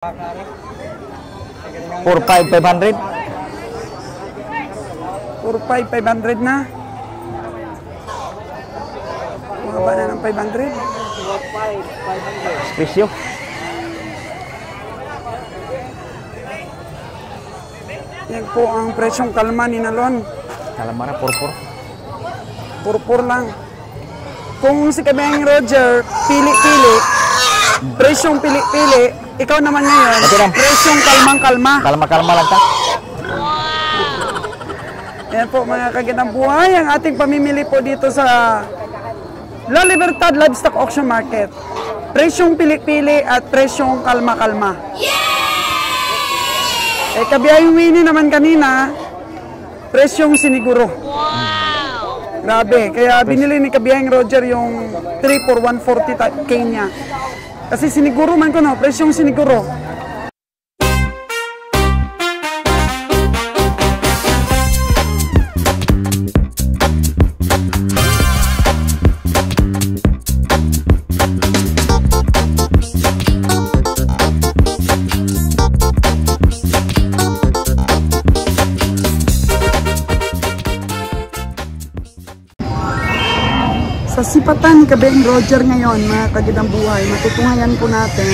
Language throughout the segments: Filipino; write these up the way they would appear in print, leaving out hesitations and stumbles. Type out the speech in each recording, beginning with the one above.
4,500. 4,500 na. Mababa na ng 500. Presyo. Yan po ang presyong kalma ni Nalon. Kalamara, purpur. Purpur lang. Kung si Kabeng Roger, pili-pili, presyong pili-pili, ikaw naman ngayon, presyong kalmang-kalma. Kalma-kalma lang ta. Yan po mga kagandang buhay, ang ating pamimili po dito sa La Libertad Livestock Auction Market. Presyong pili-pili at presyong kalma-kalma. Eh, kabiyahing Winnie naman kanina, presyong siniguro. Grabe, kaya binili ni kabiyahing Roger yung 3 for 140K niya. Kasi siniguro man ko no, presyong siniguro. Sa sipatan ni Kabeng Roger ngayon, mga kagandang buhay, matutungayan po natin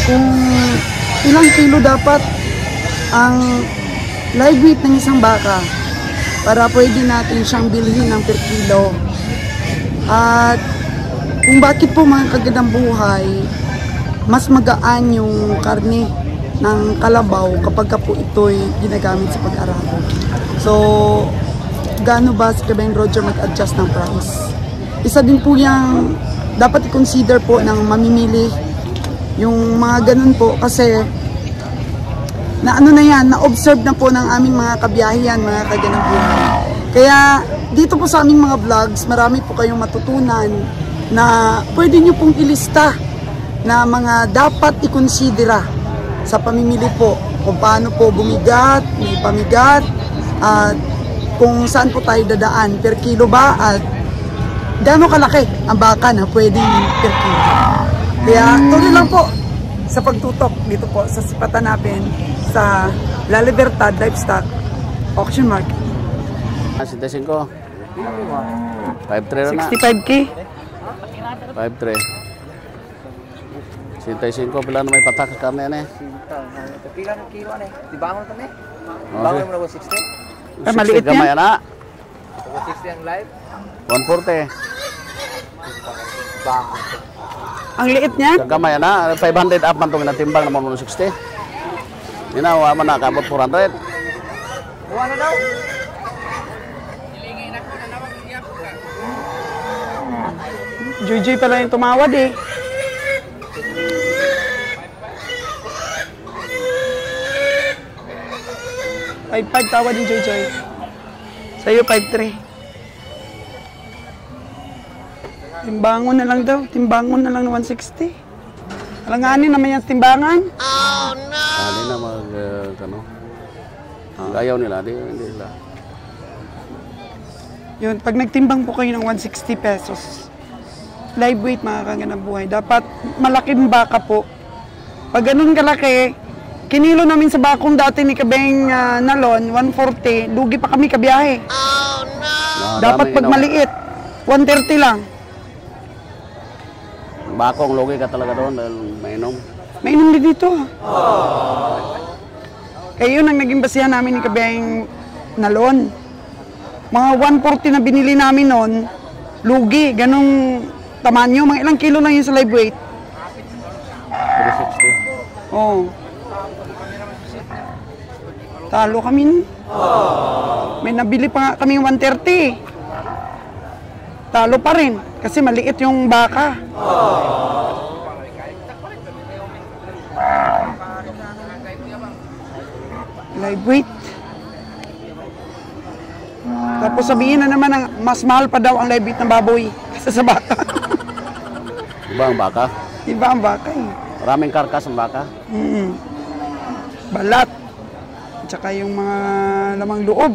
kung ilang kilo dapat ang live weight ng isang baka para pwede natin siyang bilhin ng per kilo. At kung bakit po mga kagandang buhay, mas magaan yung karne ng kalabaw kapag po ito'y ginagamit sa pag-araro. So, gaano ba si Kabeng Roger mag-adjust ng price? Isa din po yung dapat i-consider po ng mamimili yung mga ganun po kasi na ano na yan, na-observe na po ng aming mga kabiyahian, mga kagandang buhay. Kaya dito po sa aming mga vlogs, marami po kayong matutunan na pwede nyo pong ilista na mga dapat i-considera sa pamimili po. Kung paano po bumigat, may pamigat, at kung saan po tayo dadaan, per kilo ba, at gaano kalaki ang baka na pwedeng per kilo. Kaya tuloy lang po sa pagtutok dito po sa sipatan natin sa La Libertad Livestock Auction Market. 65. 5,300 na. 65K. 5,300. 65 pila na may patak sa karne yan eh. Pila ng kilo ano eh? Di bangon kami? Bangon mo na 60? Ay, maliit yan. Gamay na. 60 ang live? 140. Ang liit niya. Sa gamay na. 500 up man itong natimbang na mga 60. Ginawa man na kabot 400. Buwan na daw? Joy pala yung tumawad eh. $5,500 tawad din Joy. Sa'yo 5,300. Timbangon na lang daw. Timbangon na lang ng 160. Alanganin naman yung timbangan. Oh no! Hindi na mag, ano, ayaw nila, hindi nila. Yun, pag nagtimbang po kayo ng 160 pesos, live weight mga kagandang buhay, dapat malaking baka po. Pag ganun kalaki, kinilo namin sa bakong dati ni Kabeng Nalon, 140, lugi pa kami kabiyahe. Oh no! Dapat pag maliit, 130 lang. Bakong lugi ka talaga doon dahil mainom. Mainom din dito. Kaya yun ang naging basihan namin ni Kabeng Nalon. Mga 140 na binili namin noon, lugi, ganong tamanyo, mga ilang kilo lang yun sa live weight. 360. Oo. Talo kami nun. May nabili pa nga kami 130. Talo pa rin, kasi maliit yung baka. Live weight. Tapos sabihin na naman, mas mahal pa daw ang live weight ng baboy kaysa sa baka. Iba ang baka? Iba ang baka eh. Maraming karkas ang baka? Balat. At saka yung mga lamang loob.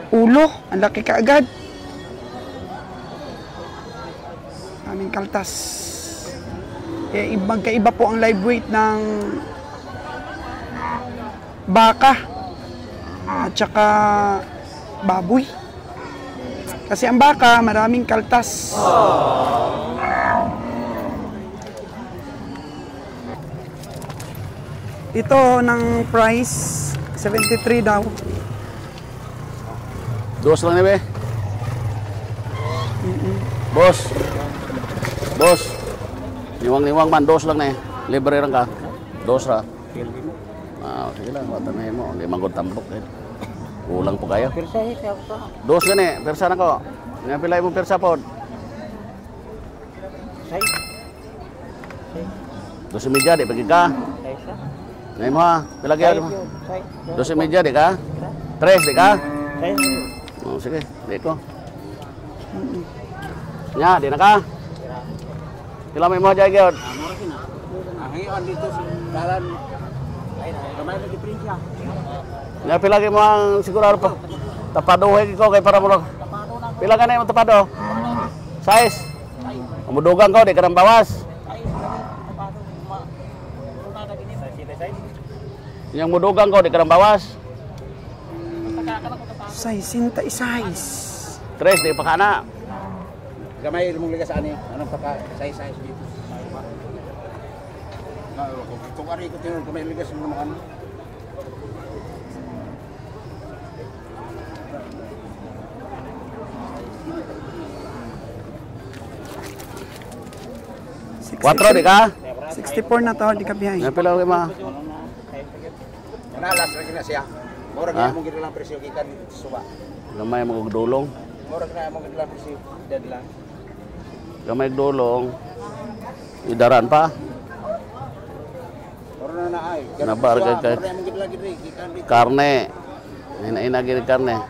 Ulo, ang laki kaagad. Aming kaltas. Magkaiba po ang live weight ng baka at saka baboy. Kasi ang baka, maraming kaltas. Ito ng price, 73 daw. Dos lang ni be. Boss. Boss. Niwang man, dos lang na eh. Libre lang ka. Dos ra. Sige lang, watanahin mo. Hindi manggod tambok eh. Kulang po kayo. Dos gani, persa na ko. Nga pilay mo persa po. Dos media, di pagi ka. Ngayon mo ha, pilagi mo. Dos media, di ka? Tres, di ka? Sige, di ko. Nya, di na ka? Kailan mo dyan, Giyod? Ngayon dito sa dalan. Kamay lagi prinsya. Nga pilagi mo ang sigurado pa. Tapaduhin ko kay para mo lang. Pila ka na yung tapado? Size? Umudugang ko, di ka nang bawas. Yang mudugang ko, di ka nang bawas. Size. Tres, di pa ka na. Gamay mong ligas ani. Anong paka size dito. Kung ari ko tinul gamay ligas mo naman. Quatro, di ka? 64 na to, di ka biyahe. Nga pila ko ma. Nalas lagi na siya. Mura na mong gid lang presyo gikan suba. Gamay magdulong. Mura na mong gid lang presyo dadlan. Gamay dulong. Idaran pa. Mura na ay. Nabar kay Mura na mong gid lang gid gikan karne. Ina gid karne.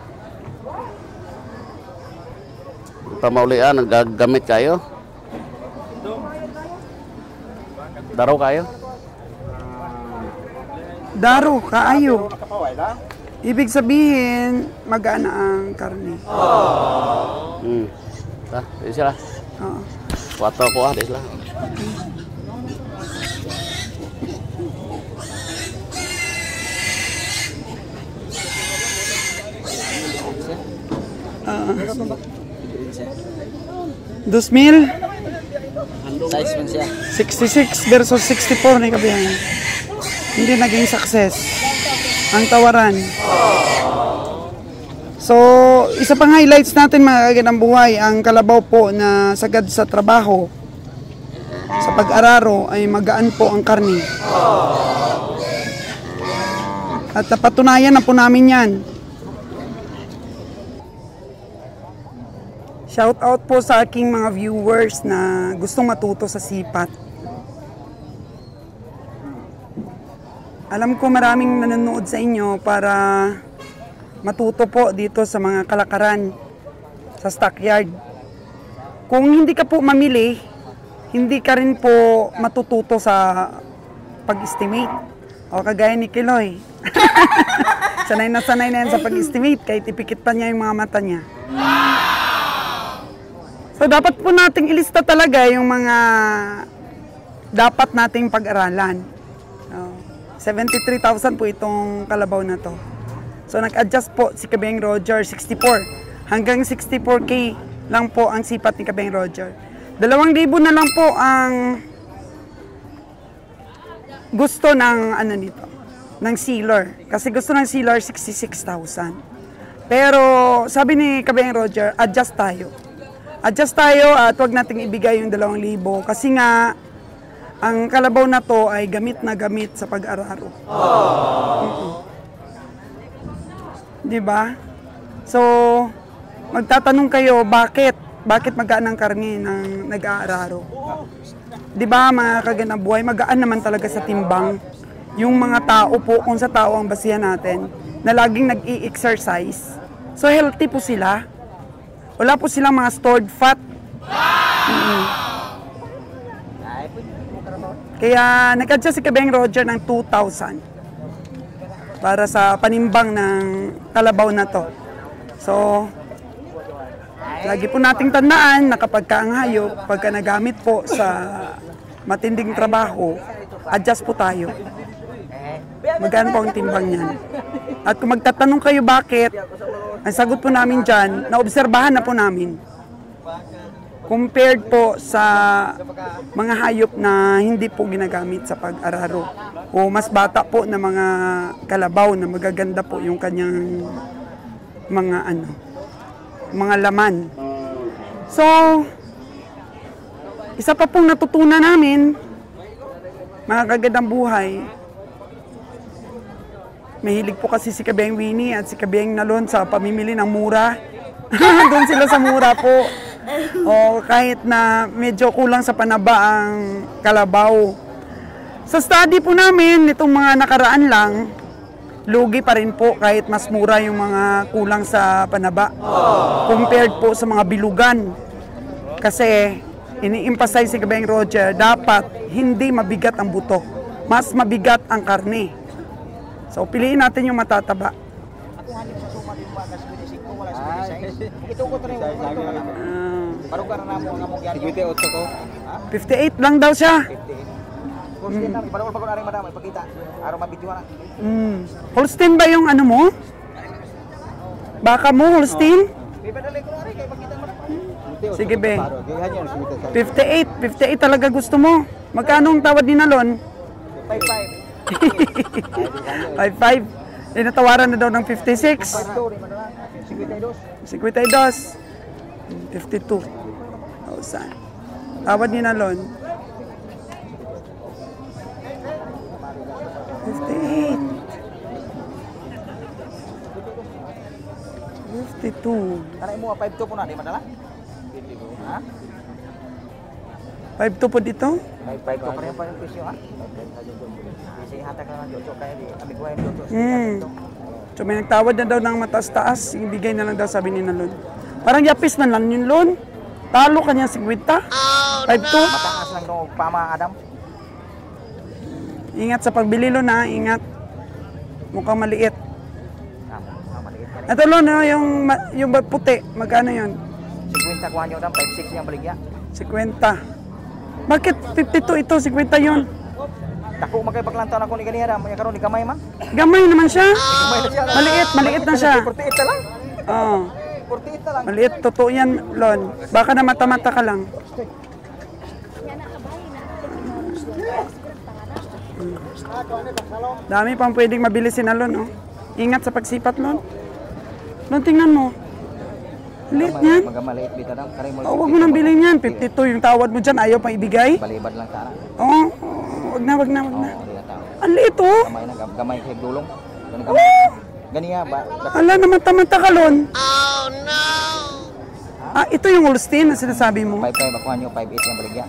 Pamaulian gagamit kayo. Daraw kayo? Daro, kaayo. nakapaway la. Ibig sabihin, magaan ang karne. Ta, di sila. Oo. Quatro ko di sila. $2,000. Size man siya. 66 versus 64 na kabihan. Hindi naging success ang tawaran. So, isa pang highlights natin mga kagandang buhay, ang kalabaw po na sagad sa trabaho, sa pag-araro ay magaan po ang karni. At napatunayan na po namin yan. Shout out po sa aking mga viewers na gustong matuto sa sipat. Alam ko maraming nanonood sa inyo para matuto po dito sa mga kalakaran sa stockyard. Kung hindi ka po mamili, hindi ka rin po matututo sa pag-estimate. O kagaya ni Kiloy. sanay na yan sa pag-estimate kahit ipikit pa niya yung mga mata niya. So, dapat po nating ilista talaga yung mga dapat nating pag-aralan. 73,000 po itong kalabaw na to. So, nag-adjust po si Kabeng Roger, 64. Hanggang 64K lang po ang sipat ni Kabeng Roger. 2,000 na lang po ang gusto ng nito, ng sealer. Kasi gusto ng sealer 66,000. Pero, sabi ni Kabeng Roger, adjust tayo. Adjust tayo at huwag nating ibigay yung 2,000 kasi nga ang kalabaw na to ay gamit na gamit sa pag-araro. Diba? So, magtatanong kayo bakit magaan ang karne ng nag-aararo? Diba mga kagandang buhay, magaan naman talaga sa timbang yung mga tao po, kung sa tao ang basihan natin na laging nag-i-exercise. So, healthy po sila. Wala po silang mga stored fat. Kaya nag-adjust si Kabeng Roger ng 2,000 para sa panimbang ng kalabaw na to. So, lagi po nating tandaan na kapag ang hayop, pagka nagamit po sa matinding trabaho, adjust po tayo. Magkano po ang timbang niyan? At kung magtatanong kayo bakit, ang sagot po namin dyan, naobserbahan na po namin. Compared po sa mga hayop na hindi po ginagamit sa pag-araro. O mas bata po na mga kalabaw na magaganda po yung kanyang mga laman. So, isa pa pong natutunan namin, mga kagandang buhay, mahilig po kasi si Kabeng Winnie at si Kabeng Nalon sa pamimili ng mura. Doon sila sa mura po. O kahit na medyo kulang sa panaba ang kalabaw. Sa study po namin, itong mga nakaraan lang, lugi pa rin po kahit mas mura yung mga kulang sa panaba. Compared po sa mga bilugan. Kasi ini-emphasize si Kabeng Roger, dapat hindi mabigat ang buto. Mas mabigat ang karne. So piliin natin yung matataba. Ito ko rin. Baru ka na mo nga mo yan. 58 ko. 58 lang daw siya. 58. Holstein na, baru pa ko na rin madam, ipakita. Araw mabidyo na. Holstein ba yung ano mo? Baka mo, Holstein? Ipadali ko na rin, kaya pakita mo na. Sige be. 58 talaga gusto mo. Magkano ang tawad ni Nalon? 55. 55. Natawaran na daw ng 56. 52. 52. Saan? Tawad ni Nalon. 58. 52. Kanay mo 52 po na, di madala? Ha? 52 po dito? 52 pa rin pa yung presyo, ha? Sige, hatak na lang, Jojo, kaya di, amigwain, Jojo. So may nagtawad na daw ng mataas-taas, ibigay na lang daw sabi ni Nalon. Parang yapis man lang yung loan. Talo kanya 50. 52. Mataas lang nung pama, Adam. Ingat sa pagbili lo na, ingat. Mukhang maliit. Maliit ka rin. Ito lo, no, yung puti, magkano yun? 50 kuha nyo, Adam, 5-6 yung baligya. 50. Bakit 52 ito, 50 yun? Dako magkaipaglanta na ko ni ganyan, Adam. May karoon, ni kamay man. Gamay naman siya. Kamay na siya. Maliit na siya. 48 na lang. Oo. 48 na lang. Maliit, totoo yan, Lon. Baka na mata-mata ka lang. Dami pang pwedeng mabili si Nalon, oh. Ingat sa pagsipat, Lon. Lon, tingnan mo. Liit yan. Magamaliit bita Adam. Karay mo. Huwag mo nang bilhin yan. 52 yung tawad mo dyan. Ayaw pang ibigay. Balibad lang sana. Oo. Wag na. Oo, di na tao. Ang liit, oh. Gamay kay dulong. Ganiya ba? Ala, naman-tamanta ka, Lon. Oh, no! Ito yung Holstein na sinasabi mo. 5-5 ako nyo, 5-8 yung baligya.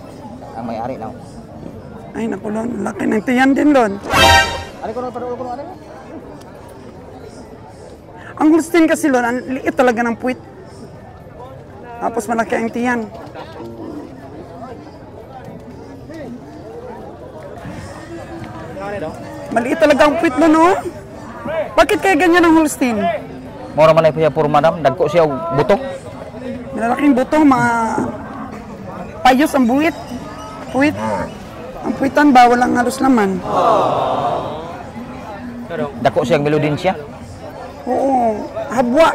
Ang may-ari na. Ay, naku, Lon. Laki ng tiyan din, Lon. Ano ko na parulo ko ano? Ang Holstein kasi, Lon, ang liit talaga ng puwit. Tapos malaki ang tiyan. Maliit talaga ang puwit, Lon, oh. Bakit kaya ganyan ang Holstein? Mura man ay pur madam, dagko siya og buto. Malalaking buto, mga payos ang buwit. Puwit. Ang puwitan ba, walang halos laman. Dako siya melodin siya. Oo, habwa.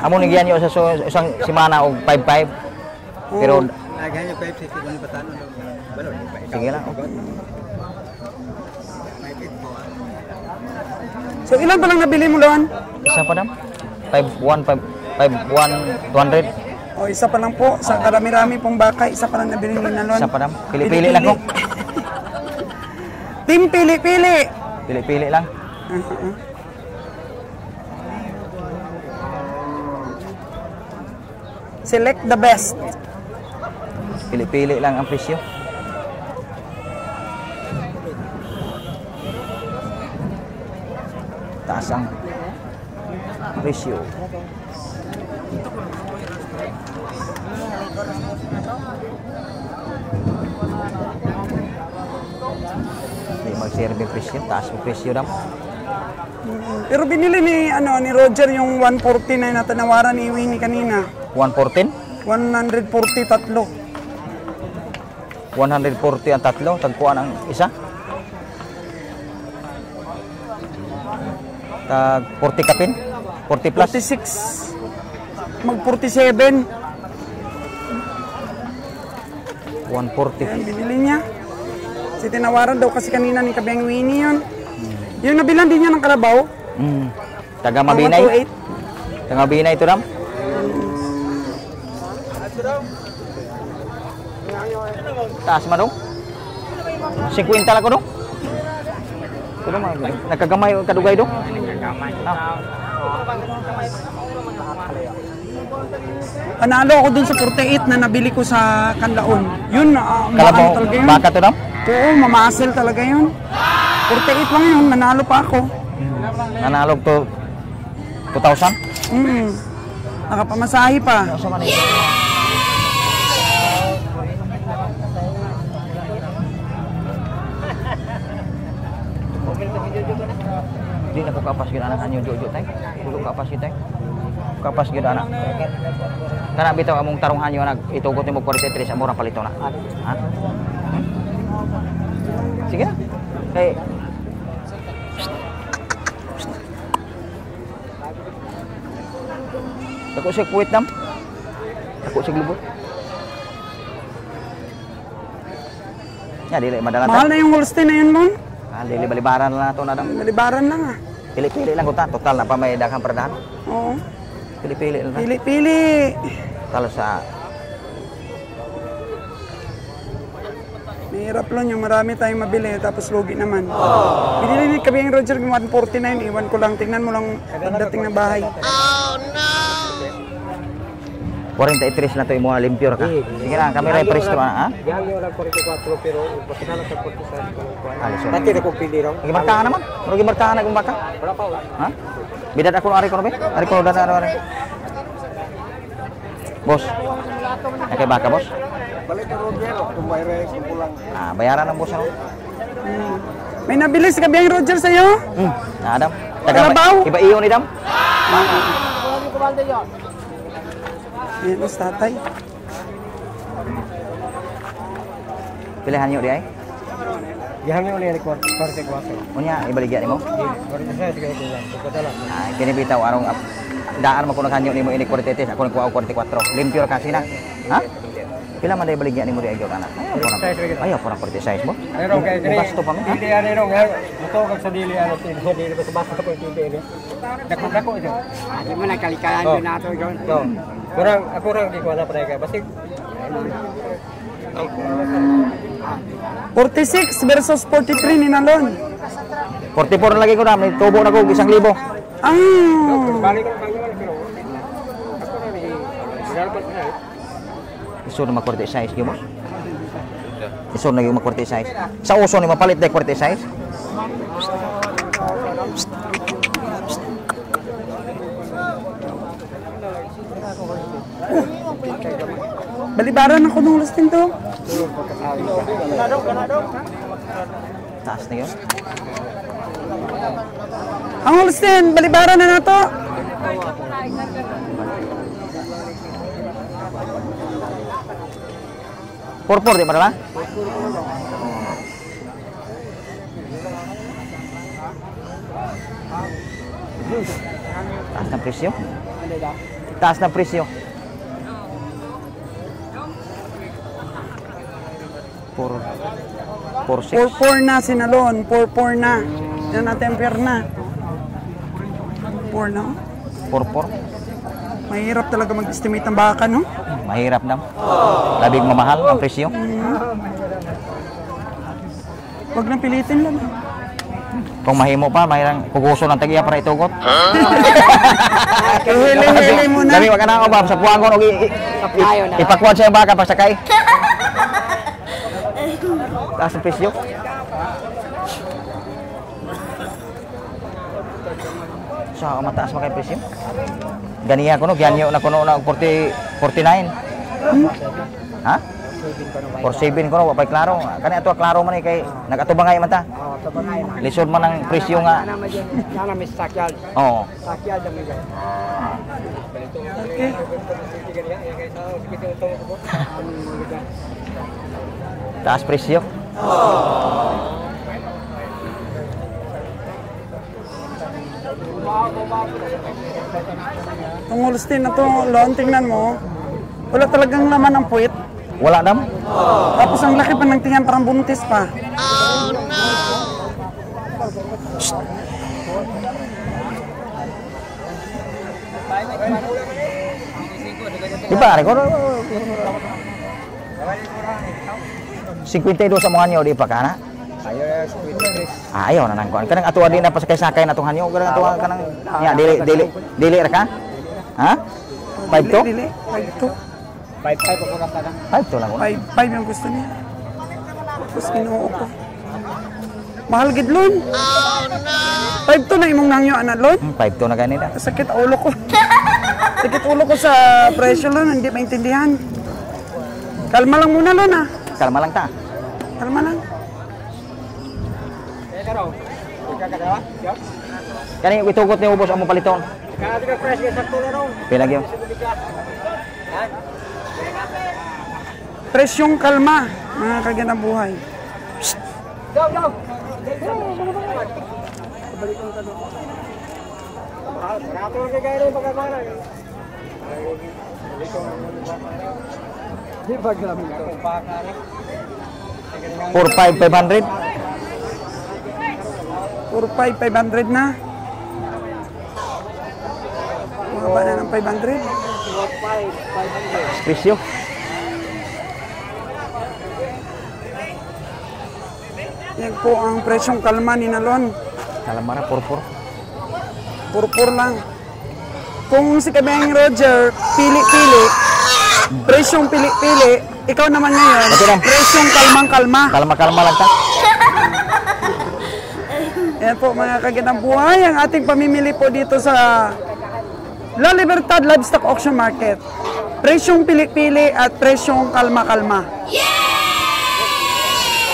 Amo ni giyan yo sa isang semana og 5-5. Pero Naghanyo 5-6 kung batan ano. Balon. sige lang. So ilan pa lang nabili mo, Lon? Isa pa dam. 5-1 200. O, isa pa lang po. Sa karami-rami pong baka, isa pa lang nabili ni Nalon. Isa pa dam. Pili-pili lang ko. Team pili-pili. Pili-pili lang. Select the best. Pili-pili lang ang presyo. Taas ang presyo. Hindi mag-serve presyo. Taas ang presyo dam. Pero binili ni Roger yung 140 na natanawaran ni Winnie kanina. 114? 140 tatlo. 140 ang tatlo, tagkuan ang isa. Tag 40 kapin, 40 plus. 46. Mag 47. 140. Yan, binili niya. Kasi tinawaran daw kasi kanina ni Kabeng Winnie yun. Yung nabilan din niya ng kalabaw. Taga Mabinay. 128. Taga Mabinay ito ram. Taas man dong. 50 lang ko dong. Ito dong, nagkagamay o kadugay dong. Panalo ako dun sa 48 na nabili ko sa Kanlaon. Yun, Kalabaw, maano talaga yun. baka ito dong. Oo, mamasel talaga yun. 48 lang yun, manalo pa ako. Nanalog to 2,000. Nakapamasahe pa. Di na ko kapas gyud anak anyo jojo tay. Kulo kapas gyud tay. Kapas gyud anak. Kana bitaw among tarong hanyo anak itugot nimo 43 among palito na. Ha? Sige na. Kay Ako siya kuwit nam. Ako siya glubot. Ya, dili madala. Mahal na yung Holstein na yun, Mon. Dili balibaran na to na dam. Balibaran lang ah. Pili-pili lang kuta. Total na pa may daghang perdahan. Oo. Pili-pili lang. Pili-pili. Talo sa Mahirap lang yung marami tayong mabili tapos lugi naman. Binili ni Kabeng Roger ng 149. Iwan ko lang. Tingnan mo lang pagdating ng bahay. 43 na to yung mga limpyor ka. Sige na, kami rin presto ha? Yan yung lang 44 pero pagkakalas sa 45. Alis yun. Dati na kong pili raw. Gimarkahan naman. Pero gimarkahan na kung baka. Wala pa. Ha? Bidat ako ari ko na ba? Ari ko na ari. Boss. Nakay baka boss? Balik na Roger, tumayre kumpulang. Bayaran ng boss ano? May nabili si Kabeng Roger sa'yo? Adam. Kalabaw? Iba iyo ni Dam. Ayan, mas tatay. Pilihan niyo di ay? Gihan niyo ulit 44. Unya ibaligyan nimo? 46 siguro ko lang. Pagkatala. Kini bitaw arong daan mo kuno kanyo nimo ini 43, ako nagkuha 44. Limpyor kasi na. Ha? Pila man day baligyan nimo di ay gyud anak. Ayaw po na 46 mo. Ayro kay kini. Gasto pa mo. Dili ano nga. Muto kag sa dili ano dili ba sa basta ko tindi ni. Dako ito. Di mo nakalikayan doon nato yun. So, ako rang di ko na pa basig. 46 versus 43 ni Nalon. 44 na lagi ko na, may tubo na ko 1,000. Ah, Balik ko kanyo pero ako na ni. Dapat na. Iso na mag-46 gyud mo. Iso na gyud mag-46. Sa uso ni mapalit day 46. balibaran ako nung Holstein to. Taas na yun. Ang Holstein, balibaran na nato. Purpur di ba naman? Taas ng presyo. Taas ng presyo. 4-6. 4-4 na si Nalon, 4-4 na. Yan na temper na. 4 na. 4-4. Mahirap talaga mag-estimate ng baka, no? Mahirap na. Labing mamahal ang presyo. Huwag nang pilitin lang. Kung mahimo pa, mahirang kukuso ng tagiya para itugot. Hili-hili mo na. Dami wag ka na ubab sa puwangon og ipakuan sa baka pagsakay. Taas ang presyo. Sa mataas makay presyo. Ganiya ko no, gianyo na kuno na 49. Ha? 47 ko no, wapay klaro. Kani ato klaro man kay nagatubangay man ta. Lisod man ang presyo nga. Sana may sakyal. Oo. Sakyal dami ka. Okay. Taas presyo. Itong Holstein na to, Lon, tingnan mo. Wala talagang laman ang puwit. Wala dam. Tapos ang laki pa ng tingnan, parang buntis pa. Di ba, Rico? 52 sa mga nyo, di pa ka na? Ayaw na nang kuan. Kanang atuwa din na pasakay-sakay na tong hanyo. Kanang atuwa kanang ya dili ra ka? Ha? 5 Dili, 5-2. 5-5 ako na sana. 5 to lang ko. 5 yung gusto niya. Tapos kinuha ko. Mahal gid, Lon. Oh, no! 5-2 na imong nangyo, ana, Lon. 5 to na ganito. Sakit ulo ko. Sakit ulo ko sa presyo, Lon. Hindi maintindihan. Kalma lang muna, Lon, ah. Kalma lang ta. Kalma lang. Kani itugot ni ubos amo paliton. Kaya ka fresh ka sa tulo ron. Pila gyud? Presyong kalma, mga kagandang buhay. Go, go! Rato ka gaya rin pagkakala. Di ba grabe ito? 4,500. 4,500 na. Mababa na ng 500. Presyo. Yan po ang presyong kalma ni Nalon. Kalma na purpur. Purpur lang. Kung si Kabeng Roger, pili-pili, presyong pili-pili, ikaw naman ngayon, Ito lang. presyong kalmang-kalma. Kalma-kalma lang ta. Yan po mga kagandang buhay, ang ating pamimili po dito sa La Libertad Livestock Auction Market. Presyong pili-pili at presyong kalma-kalma.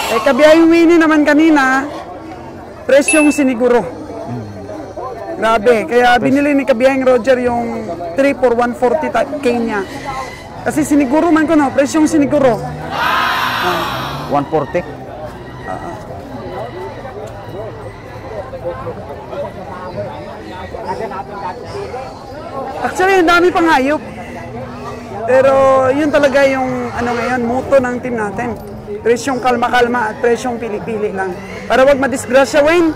Eh, Kabiyahing Winnie naman kanina, presyong siniguro. Grabe, kaya binili ni Kabiyahing Roger yung 3 for 140K niya. Kasi siniguro man ko, no? Presyong siniguro. 140. Actually, ang dami pang hayop. Pero yun talaga yung ano ngayon, motto ng team natin. Presyong kalma-kalma at presyong pili-pili lang. Para wag madisgrasya, Wayne.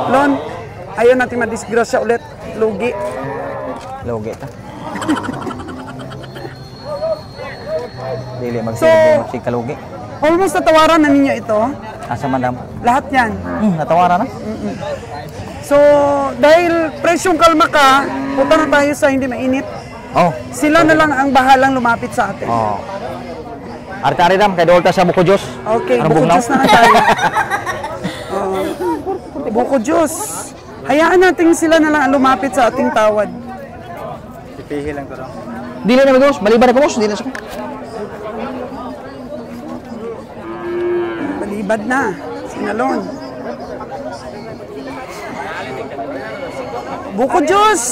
Lon, ayaw natin madisgrasya ulit. Lugi. Logi ta. Dili So- magsigkalugi. Almost natawaran na ninyo ito. Asa man dam? Lahat yan. Natawaran na. So, dahil presyong kalma ka, punta na tayo sa hindi mainit. Oh. Sila na lang ang bahalang lumapit sa atin. Oh. Ari-ari dam kay Dolta sa Buko Diyos. Okay, Ano, buko bugnaw? juice na tayo. Buko juice. Hayaan natin sila na lang ang lumapit sa ating tawad. Ipihi lang ko ron. Dili na magos, maliban na ko boss, dili na sa. Balibad na. Sinalon. Buko juice.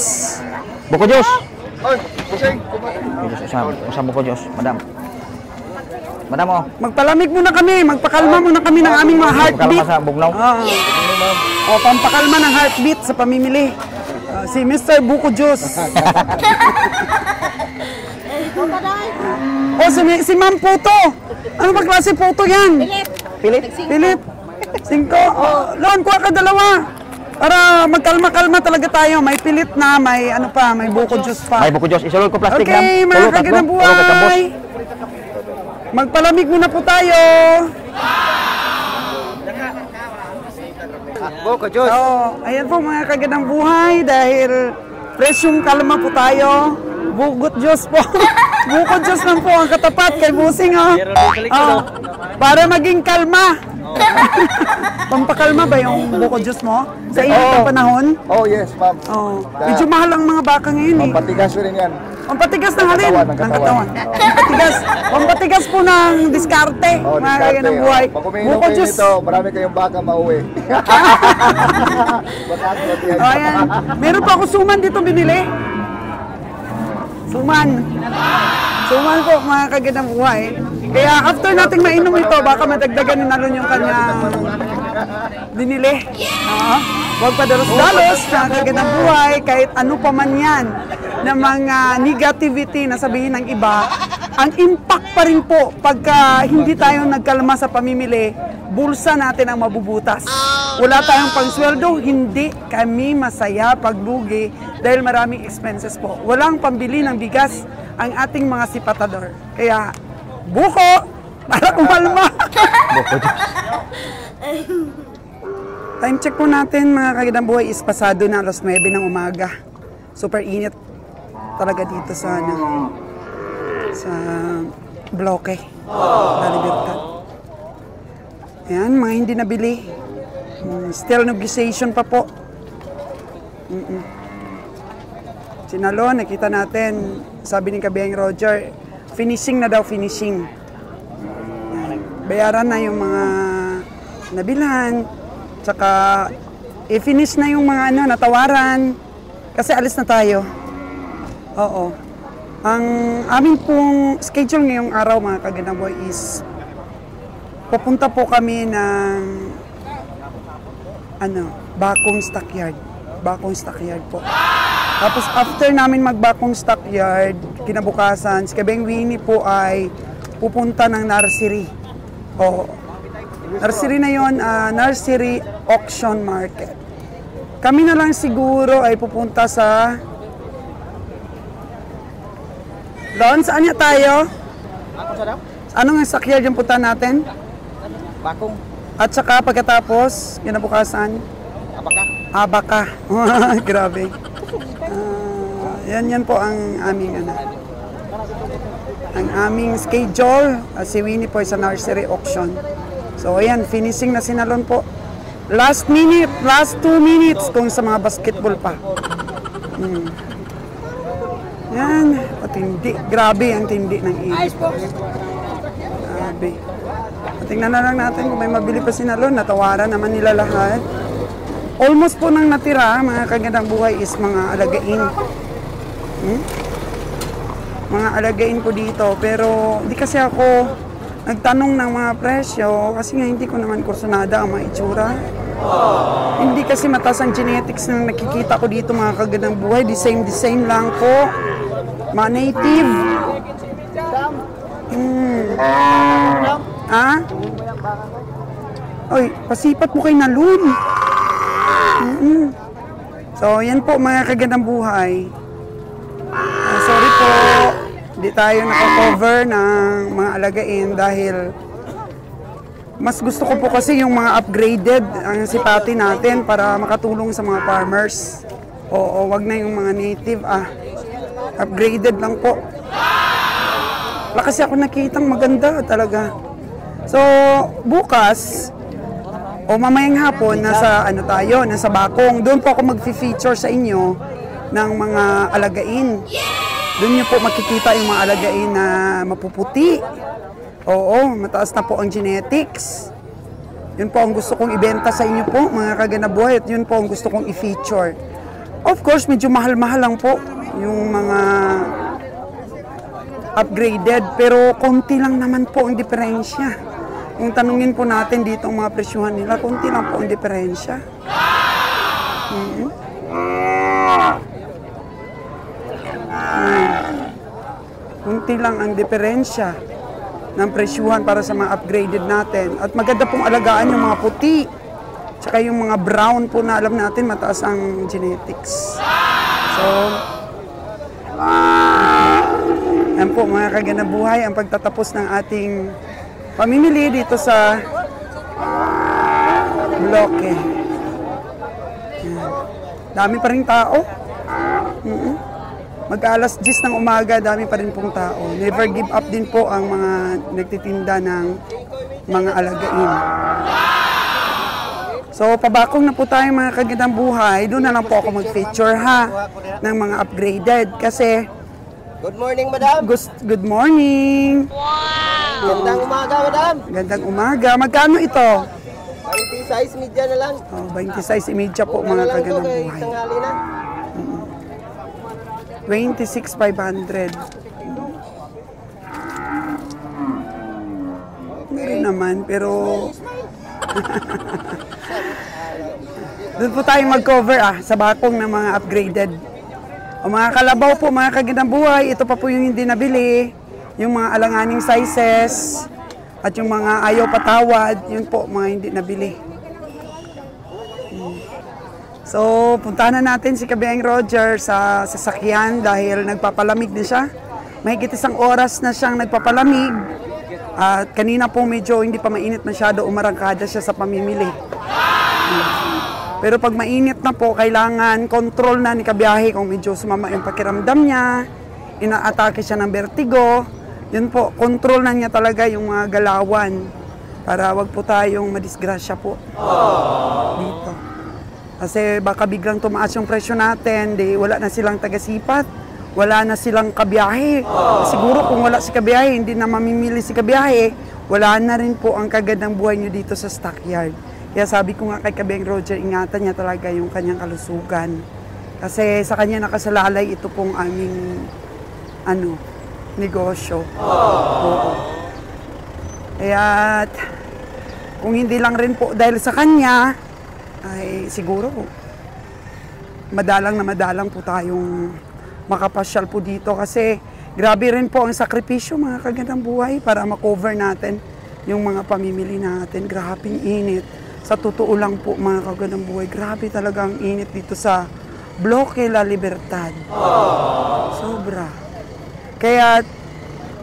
Buko Diyos. Usa Buko Diyos, madam. Madam oh. Magpalamig muna kami. Magpakalma muna kami ng aming mga heartbeat. Kalma sa bugnaw. O, pampakalma ng heartbeat sa pamimili. Si Mr. Buko Juice. Si Ma'am Puto. Ano ba klase Puto yan? Pilit. Philip. 5. Lon, kuha ka 2. Para magkalma-kalma talaga tayo. May pilit na, may ano pa, may Buko Juice pa. Ay Buko Diyos, isulod ko plastic Okay, dam. mga Tulog, kagandang tatlo. Tulog, kay buhay. Magpalamig muna po tayo. Buko Diyos. So, ayan po mga kagandang buhay dahil presyong kalma po tayo. Bugot Diyos po. Buko Diyos lang po ang katapat kay Busing. Para maging kalma. Pampakalma ba yung Buko Diyos mo? Sa init ng panahon? Oh yes, ma'am. Oh. Medyo mahal ang mga baka ngayon eh. Patigas rin yan. Pampatigas ng halin. Ng Ng katawan. katawan. Pampatigas po ng diskarte. Oh, Mga kagandang buhay. Pag umiinom Buko kayo Diyos. nito, marami kayong baka mauwi. Oh, ayan. Meron pa ako suman dito binili. Suman. Suman po, mga kagandang buhay. Kaya after nating mainom ito, baka madagdagan ni Nalon yung kanyang binili. Huwag padalos-dalos, kagandang buhay, kahit ano pa man yan na mga negativity na sabihin ng iba, ang impact pa rin po pagka hindi tayo nagkalma sa pamimili, bulsa natin ang mabubutas. Wala tayong pangsweldo, hindi kami masaya paglugi dahil maraming expenses po. Walang pambili ng bigas ang ating mga sipatador. Kaya, buko para kumalma. Time check po natin mga kagandang buhay is pasado na alas 9 ng umaga. Super init talaga dito sa sa bloke. La Libertad. Ayan, mga hindi nabili. Still negotiation pa po. Sinalo, nakita natin, sabi ni Kabeng Roger, finishing na daw, finishing. Ayan. Bayaran na yung mga nabilhan, tsaka i-finish na yung mga natawaran, kasi alis na tayo. Oo. Ang amin pong schedule ngayong araw mga kagandang buhay is pupunta po kami ng Bakong Stockyard. Bakong Stockyard po. Tapos after namin magbakong stockyard, kinabukasan, si Kabeng Winnie po ay pupunta ng nursery. O, nursery na yon, nursery auction market. Kami na lang siguro ay pupunta sa doon, saan niya tayo? Anong stockyard yung punta natin? Bakong. At saka pagkatapos, kinabukasan? Abaka. Grabe. Yan po ang aming ang aming schedule. Si Winnie po sa nursery auction. So ayan, finishing na sinalon po. Last minute, last 2 minutes kung sa mga basketball pa. Yan, patindi. Grabe ang tindi ng init. Grabe. Tingnan na lang natin kung may mabili pa sinalon. Natawaran naman nila lahat. Almost po nang natira, mga kagandang buhay is mga alagain. Mga alagain po dito. Pero di kasi ako nagtanong ng mga presyo kasi nga hindi ko naman kursunada ang mga itsura. Hindi kasi mataas ang genetics na nakikita ko dito mga kagandang buhay. The same lang po. Mga native. Oy, pasipat mo kay Nalun. So, yan po mga kagandang buhay. Sorry po, hindi tayo naka-cover ng mga alagain dahil mas gusto ko po kasi yung mga upgraded ang sipati natin para makatulong sa mga farmers. Oo, wag na yung mga native. Upgraded lang po. Wala kasi ako nakitang maganda talaga. So, bukas, o mamayang hapon, nasa nasa Bakong. Doon po ako mag-feature sa inyo ng mga alagain. Doon niyo po makikita yung mga alagain na mapuputi. Oo, mataas na po ang genetics. Yun po ang gusto kong ibenta sa inyo po, mga kaganabuhay. At yun po ang gusto kong i-feature. Of course, medyo mahal-mahal lang po yung mga upgraded. Pero konti lang naman po ang diferensya. Kung tanungin po natin dito ang mga presyuhan nila, konti lang po ang diferensya. Konti lang ang diferensya ng presyuhan para sa mga upgraded natin. At maganda pong alagaan yung mga puti. Tsaka yung mga brown po na alam natin mataas ang genetics. So, yan po mga kaganabuhay ang pagtatapos ng ating pamimili dito sa bloke. Dami pa rin tao. Mag-alas 10 ng umaga, dami pa rin pong tao. Never give up din po ang mga nagtitinda ng mga alagain. So, pabakong na po tayo mga kagandang buhay. Doon na lang po ako mag-feature ng mga upgraded. Kasi, good morning, madam. Good morning. Wow. Gandang umaga, madam. Gandang umaga. Magkano ito? 20 size media na lang. 20 size media po mga kagandang buhay. 26,500. naman, pero doon po tayo mag-cover sa bakong ng mga upgraded. O mga kalabaw po, mga kagandang buhay, ito pa po yung hindi nabili, yung mga alanganing sizes, at yung mga ayaw patawad, yun po, mga hindi nabili. So, puntahan na natin si Kabiyaing Roger sa sasakyan dahil nagpapalamig din siya. Mahigit 1 oras na siyang nagpapalamig. At kanina po medyo hindi pa mainit masyado, umarangkada siya sa pamimili. Pero pag mainit na po, kailangan control na ni Kabiyahe kung medyo sumama yung pakiramdam niya, inaatake siya ng vertigo. Yun po, control na niya talaga yung mga galawan para wag po tayong madisgrasya po dito. Kasi baka biglang tumaas yung presyo natin, wala na silang tagasipat, wala na silang kabiyahe. Siguro kung wala si Kabiyahe, hindi na mamimili si Kabiyahe, wala na rin po ang kagandang buhay nyo dito sa stockyard. Kaya sabi ko nga kay Kabiyaing Roger, ingatan niya talaga yung kanyang kalusugan. Kasi sa kanya nakasalalay ito pong aming negosyo. Oo. Kaya kung hindi lang rin po dahil sa kanya, ay siguro madalang po tayong makapasyal po dito kasi grabe rin po ang sakripisyo mga kagandang buhay para makover natin yung mga pamimili natin. Grabing init. Sa totoo lang po mga kagandang buhay, grabe talaga ang init dito sa Bloque La Libertad. Sobra. Kaya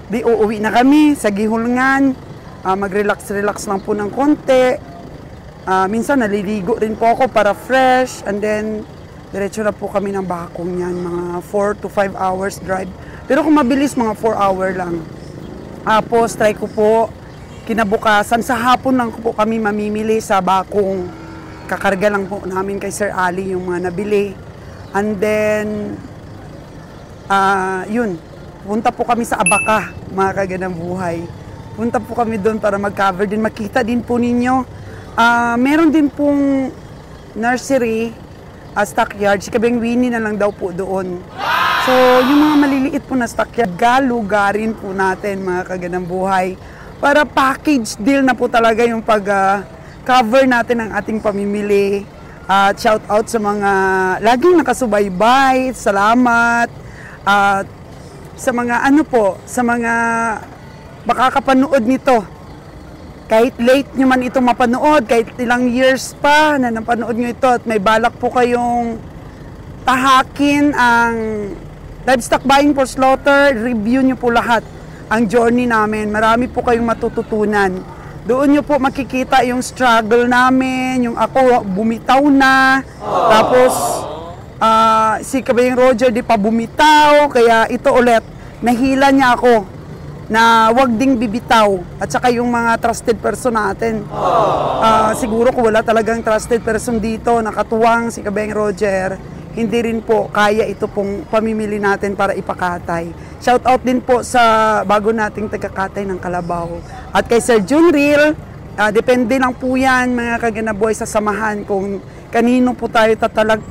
di uuwi na kami sa Gihulngan. Mag-relax lang po ng konti. Minsan naliligo rin po ako para fresh. And then, diretso na po kami ng bakong yan. Mga 4 to 5 hours drive. Pero kung mabilis, mga 4 hour lang. Tapos, try ko po. Kinabukasan, sa hapon lang po kami mamimili sa bakong. Kakarga lang po namin kay Sir Ali yung mga nabili. And then, yun. Punta po kami sa Abaca, mga kagandang buhay. Punta po kami doon para mag-cover din. Makita din po ninyo. Meron din pong nursery, stockyard. Si Kabiyaing Winnie na lang daw po doon. So, yung mga maliliit po na stockyard, galugarin po natin, mga kagandang buhay. Para package deal na po talaga yung pag-cover natin ng ating pamimili. At shout out sa mga laging nakasubaybay. Salamat. At sa mga sa mga makakapanood nito. Kahit late nyo man itong mapanood, kahit ilang years pa na napanood nyo ito at may balak po kayong tahakin ang livestock buying for slaughter, review nyo po lahat ang journey namin. Marami po kayong matututunan. Doon nyo po makikita yung struggle namin, yung ako bumitaw na, tapos si Kabiyaing Roger di pa bumitaw, kaya ito ulit, nahila niya ako na wag ding bibitaw at saka yung mga trusted person natin. Siguro kung wala talagang trusted person dito, nakatuwang si Kabiyaing Roger, hindi rin po kaya ito pong pamimili natin para ipakatay. Shout out din po sa bago nating tagakatay ng kalabaw. At kay Sir Junril, depende lang po yan mga kaganaboy sa samahan kung kanino po tayo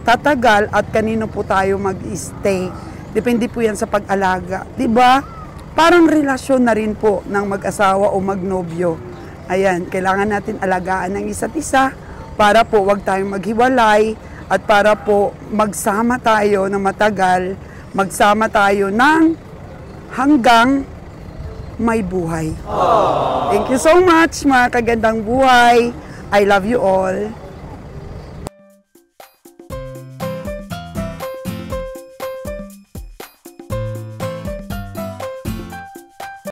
tatagal at kanino po tayo mag-stay. Depende po yan sa pag-alaga. Diba? Parang relasyon na rin po ng mag-asawa o magnobyo. Ayan, kailangan natin alagaan ng isa't isa para po wag tayong maghiwalay at para po magsama tayo ng matagal, magsama tayo ng hanggang may buhay. Thank you so much mga kagandang buhay. I love you all.